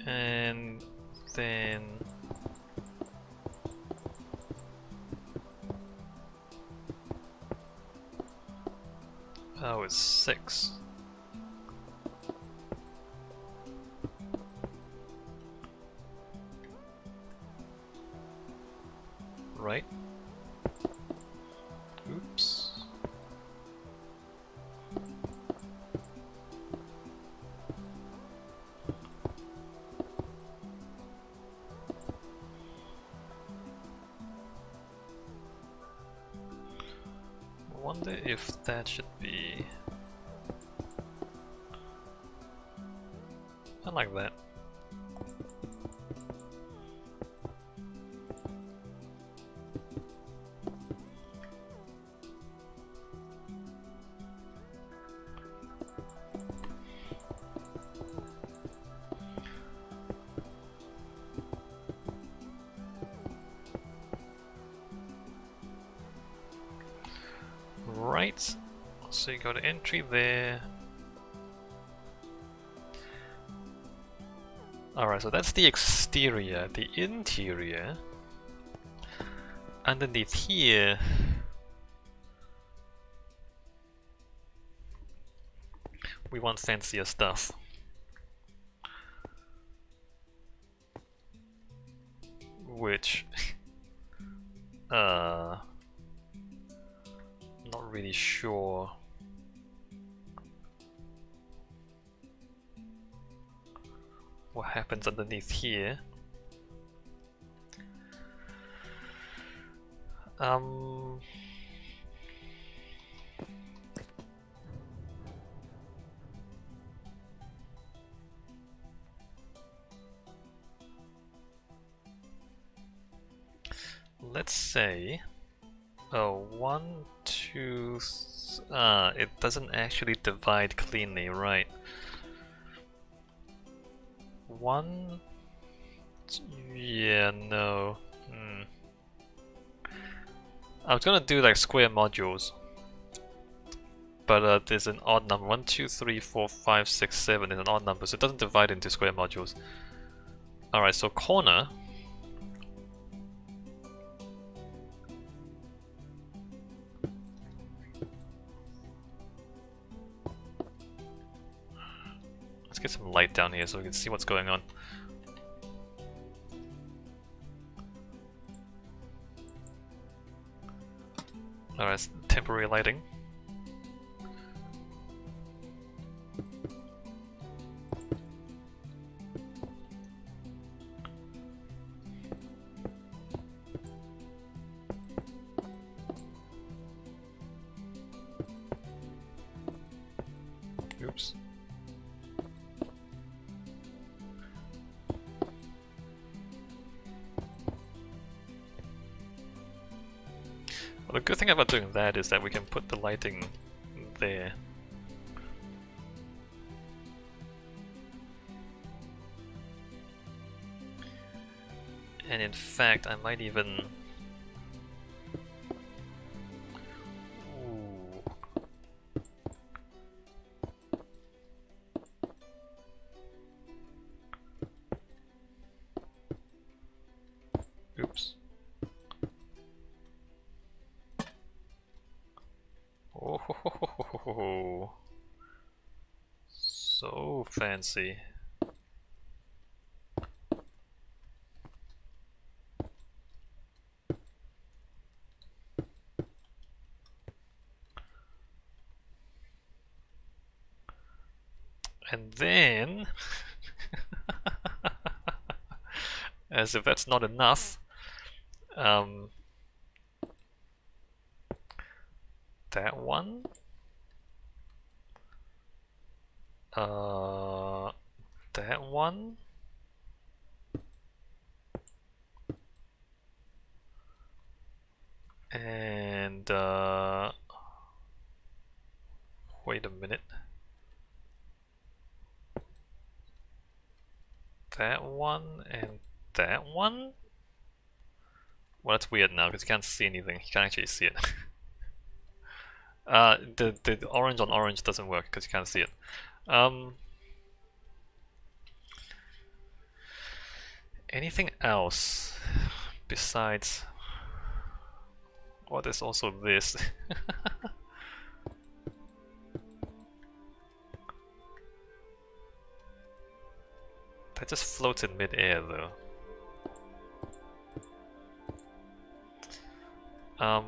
And then oh, it's 6. Right. Oops. I wonder if that should be... I like that. Right, so you got an entry there. Alright, so that's the exterior. The interior, underneath here, we want fancier stuff. Which, not really sure. What happens underneath here? Let's say, oh, 1, 2, it doesn't actually divide cleanly, right? 1, yeah, no. I was gonna do like square modules, but there's an odd number. 1, 2, 3, 4, 5, 6, 7 is an odd number, so it doesn't divide into square modules. Alright, so corner. Let's get some light down here so we can see what's going on. Alright, temporary lighting. Oops. Well, the good thing about doing that is that we can put the lighting there. And in fact, I might even... Ooh. Oops. Oh, so fancy. And then, as if that's not enough, that one, that one, and wait a minute. That one and that one? Well, that's weird now because you can't see anything. You can't actually see it. The orange on orange doesn't work because you can't see it. Anything else besides... Oh, there's also this. That just floats in mid-air though. Um...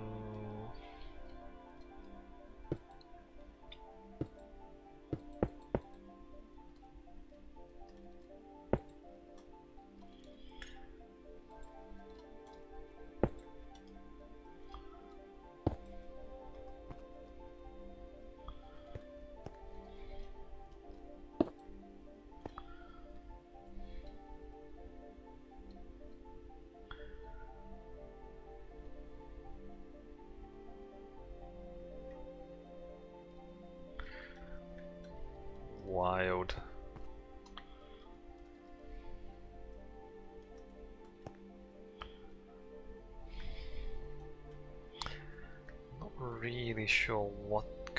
Wild. Not really sure what's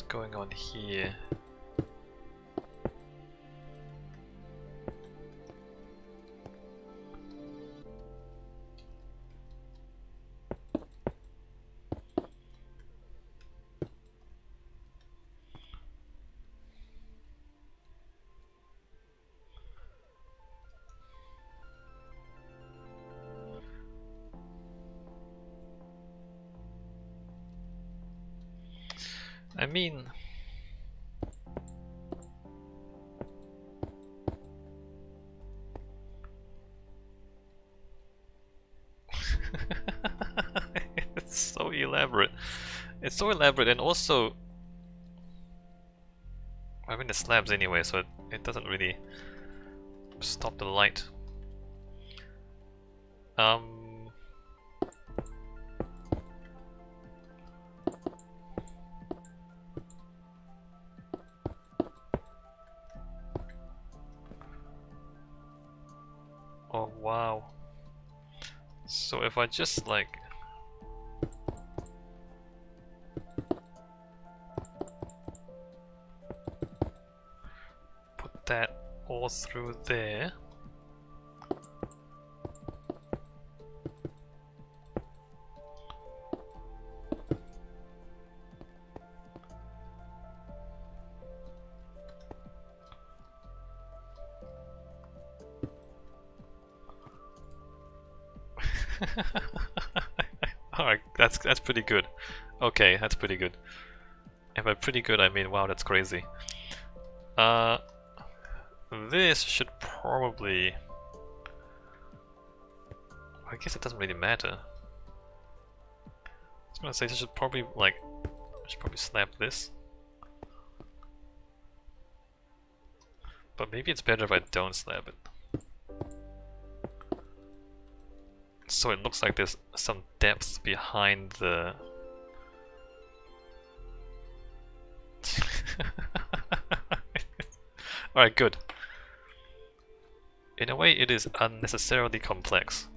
going on here. I mean... It's so elaborate. It's so elaborate, and also... I mean, the slabs anyway, so it doesn't really stop the light. Oh wow. So if I just like... put that all through there. Alright, that's pretty good. Okay, that's pretty good. And by pretty good I mean wow, that's crazy. This should probably... I guess it doesn't really matter. I was gonna say this should probably like... I should probably slap this. But maybe it's better if I don't slap it. So it looks like there's some depth behind the... Alright, good. In a way it is unnecessarily complex,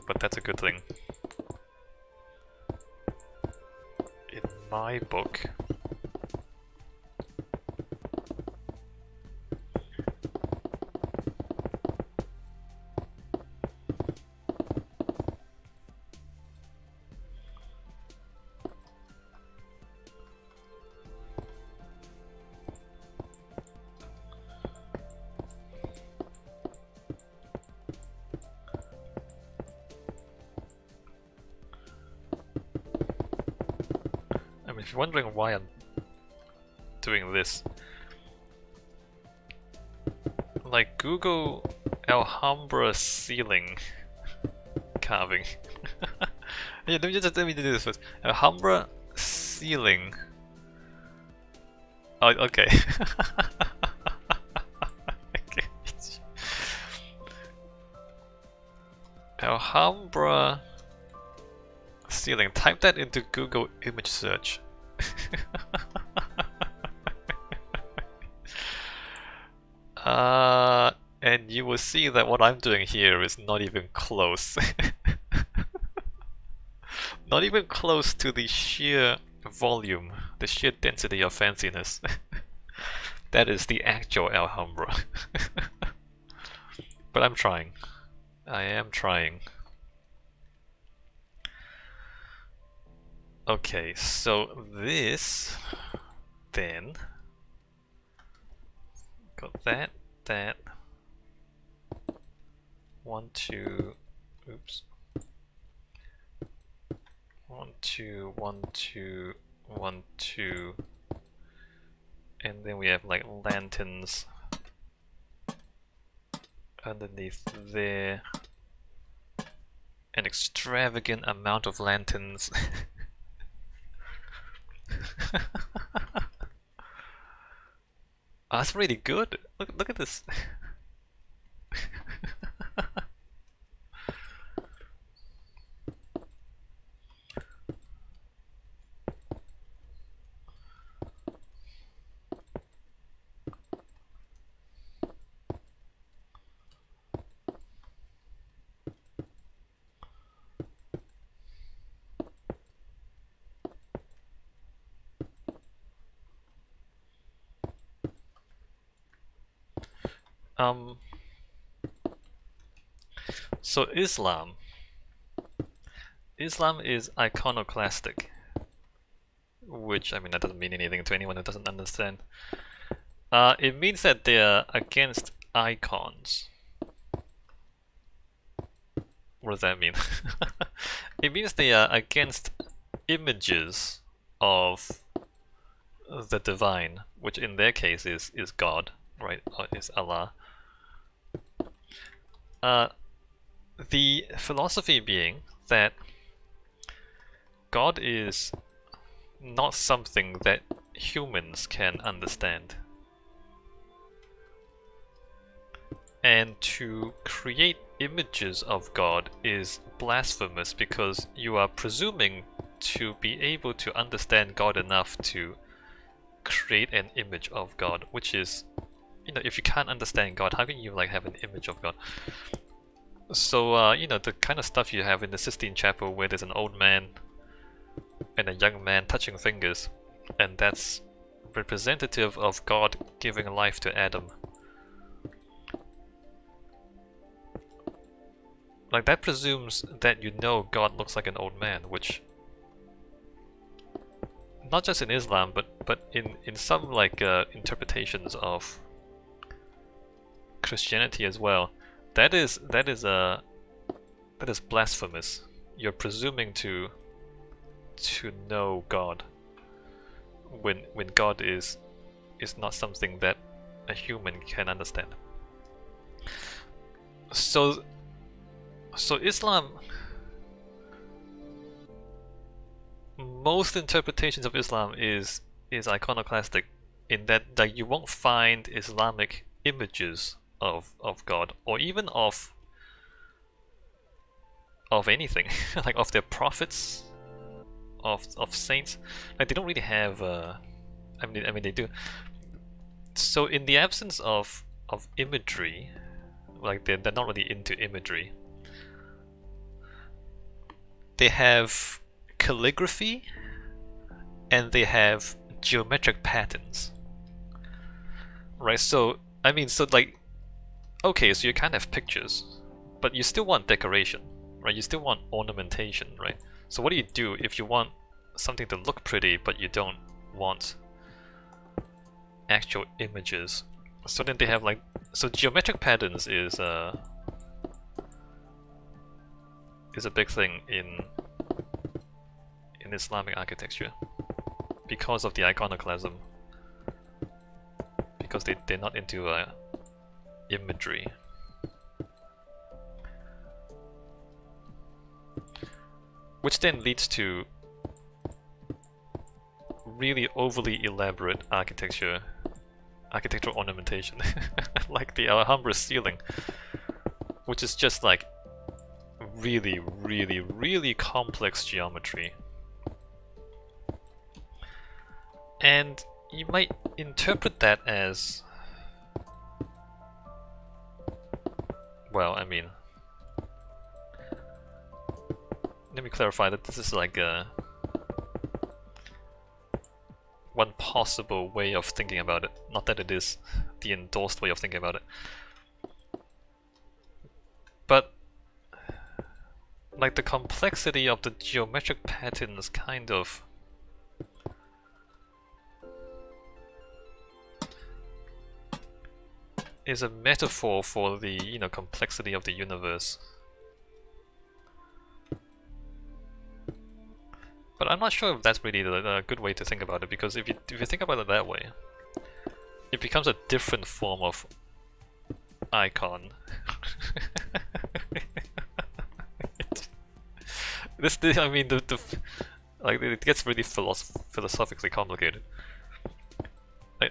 but that's a good thing. In my book... If you're wondering why I'm doing this, like Google Alhambra ceiling carving. Yeah, let me do this first. Alhambra ceiling. Oh, okay. Okay. Alhambra ceiling. Type that into Google image search. And you will see that what I'm doing here is not even close. Not even close to the sheer volume, the sheer density of fanciness That is the actual Alhambra. But I'm trying. I am trying. Okay, so this then got that, that. 1, 2, oops. 1, 2, 1, 2, 1, 2. And then we have like lanterns underneath there. An extravagant amount of lanterns. Oh, that's really good. Look at this. So Islam is iconoclastic, which, I mean, that doesn't mean anything to anyone who doesn't understand. It means that they are against icons. What does that mean? It means they are against images of the divine, which in their case is God, right? Or is Allah. The philosophy being that God is not something that humans can understand. And to create images of God is blasphemous because you are presuming to be able to understand God enough to create an image of God, which is, you know, if you can't understand God, how can you like have an image of God? So, you know, the kind of stuff you have in the Sistine Chapel where there's an old man and a young man touching fingers, and that's representative of God giving life to Adam. Like, that presumes that you know God looks like an old man, which, not just in Islam, but in some like interpretations of Christianity as well, that is blasphemous. You're presuming to know God when God is not something that a human can understand. So Islam, most interpretations of Islam is iconoclastic in that you won't find Islamic images of God or even of anything like of their prophets, of saints. Like, they don't really have I mean they do. So in the absence of imagery, like they're not really into imagery. They have calligraphy and they have geometric patterns. Right? So I mean, so like, okay, so you can't have pictures, but you still want decoration, right? You still want ornamentation, right? So what do you do if you want something to look pretty but you don't want actual images? So then they have like, so geometric patterns is a big thing in Islamic architecture because of the iconoclasm, because they're not into imagery. Which then leads to really overly elaborate architectural ornamentation, like the Alhambra ceiling, which is just like really, really, really complex geometry. And you might interpret that as, well, I mean, let me clarify that this is like a one possible way of thinking about it. Not that it is the endorsed way of thinking about it. But like the complexity of the geometric patterns kind of is a metaphor for the, you know, complexity of the universe. But I'm not sure if that's really a good way to think about it, because if you think about it that way, it becomes a different form of icon. I mean, like it gets really philosophically complicated.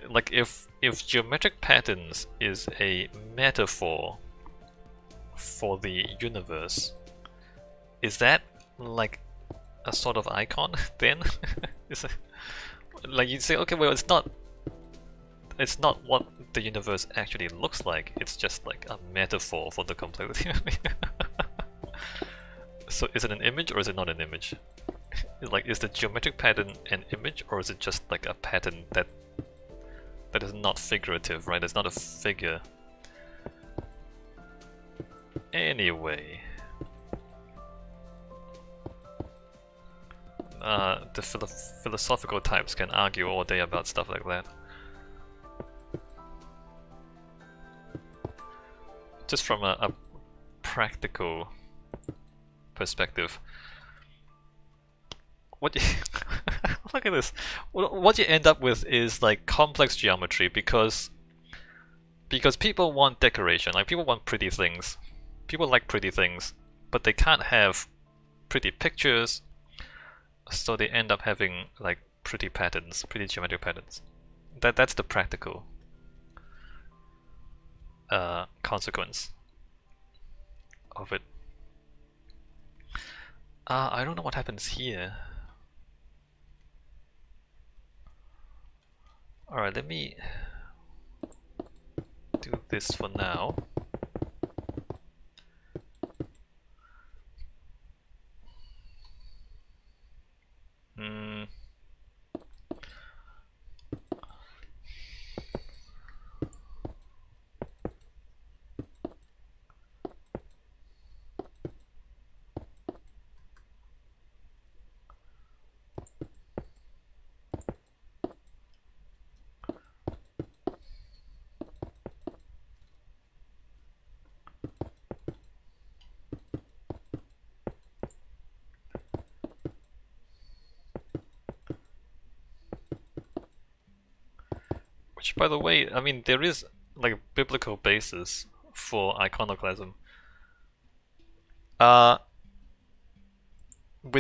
Like if geometric patterns is a metaphor for the universe, is that like a sort of icon then? Is it, like you'd say, okay, well, it's not what the universe actually looks like. It's just like a metaphor for the complexity. So is it an image or is it not an image? Like, is the geometric pattern an image, or is it just like a pattern that is not figurative, right? It's not a figure. Anyway, the philosophical types can argue all day about stuff like that. Just from a practical perspective, what you look at this. What you end up with is like complex geometry because people want decoration. Like, people want pretty things. People like pretty things, but they can't have pretty pictures, so they end up having like pretty patterns, pretty geometric patterns. That's the practical consequence of it. I don't know what happens here. Alright, let me do this for now. Which, by the way, I mean, there is like a biblical basis for iconoclasm. When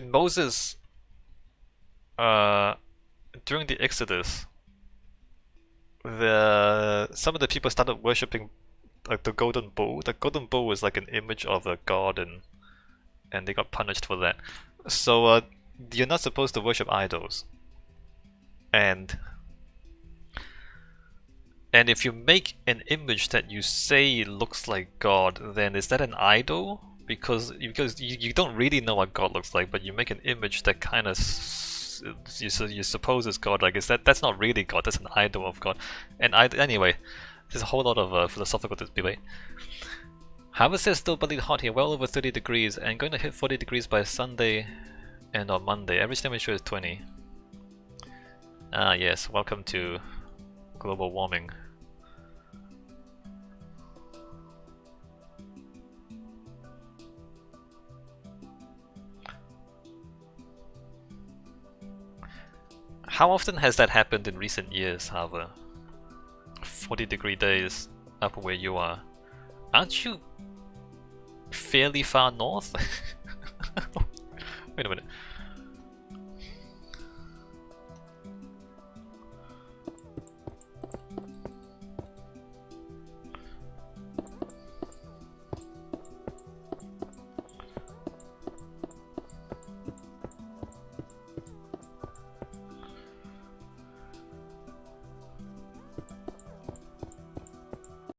Moses, during the Exodus, some of the people started worshipping like the golden bull. The golden bull was like an image of a god, and they got punished for that. So you're not supposed to worship idols. And if you make an image that you say looks like God, then is that an idol? Because you don't really know what God looks like, but you make an image that kind of you suppose is God. Like, that's not really God? That's an idol of God. And anyway, there's a whole lot of philosophical debate. Harvest is still bloody hot here, well over 30 degrees, and going to hit 40 degrees by Sunday and on Monday. Average temperature is 20. Ah yes, welcome to global warming. How often has that happened in recent years, Harvard? 40-degree days up where you are. Aren't you fairly far north? Wait a minute.